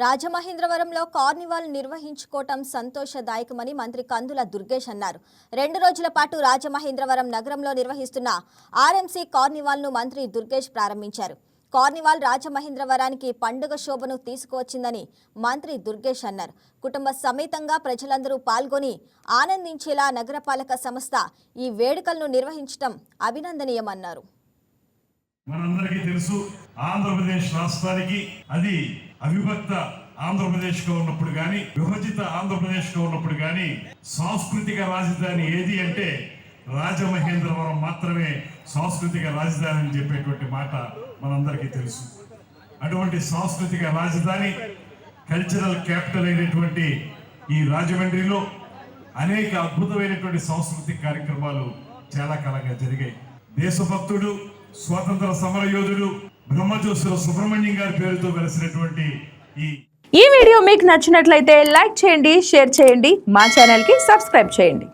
రాజమహేంద్రవరంలో కార్నివాల్ నిర్వహించుకోవటం సంతోషదాయకమని మంత్రి కందుల దుర్గేష్ అన్నారు. 2 రోజుల పాటు రాజమహేంద్రవరం నగరంలో నిర్వహిస్తున్న ఆర్ఎంసీ కార్నివాల్ను మంత్రి దుర్గేష్ ప్రారంభించారు. కార్నివాల్ రాజమహేంద్రవరానికి పండుగ శోభను తీసుకువచ్చిందని మంత్రి దుర్గేష్ అన్నారు. కుటుంబ సమేతంగా ప్రజలందరూ పాల్గొని ఆనందించేలా నగరపాలక సంస్థ ఈ వేడుకలను నిర్వహించడం అభినందనీయమన్నారు. మనందరికీ తెలుసు, ఆంధ్రప్రదేశ్ రాష్ట్రానికి అది అవిభక్త ఆంధ్రప్రదేశ్ గా ఉన్నప్పుడు గాని, విభజిత ఆంధ్రప్రదేశ్ గా ఉన్నప్పుడు గాని సాంస్కృతిక రాజధాని ఏది అంటే రాజమహేంద్రవరం మాత్రమే సాంస్కృతిక రాజధాని అని చెప్పేటువంటి మాట మనందరికీ తెలుసు. అటువంటి సాంస్కృతిక రాజధాని, కల్చరల్ క్యాపిటల్ అయినటువంటి ఈ రాజమండ్రిలో అనేక అద్భుతమైనటువంటి సాంస్కృతిక కార్యక్రమాలు చాలా కాలంగా జరిగాయి. దేశభక్తుడు, స్వాతంత్ర సమర యోధుడు బ్రహ్మజోసుల సుబ్రహ్మణ్యం గారి పేరుతో వెలిసినటువంటి ఈ వీడియో మీకు నచ్చినట్లయితే లైక్ చేయండి, షేర్ చేయండి, మా ఛానల్ కి సబ్స్క్రైబ్ చేయండి.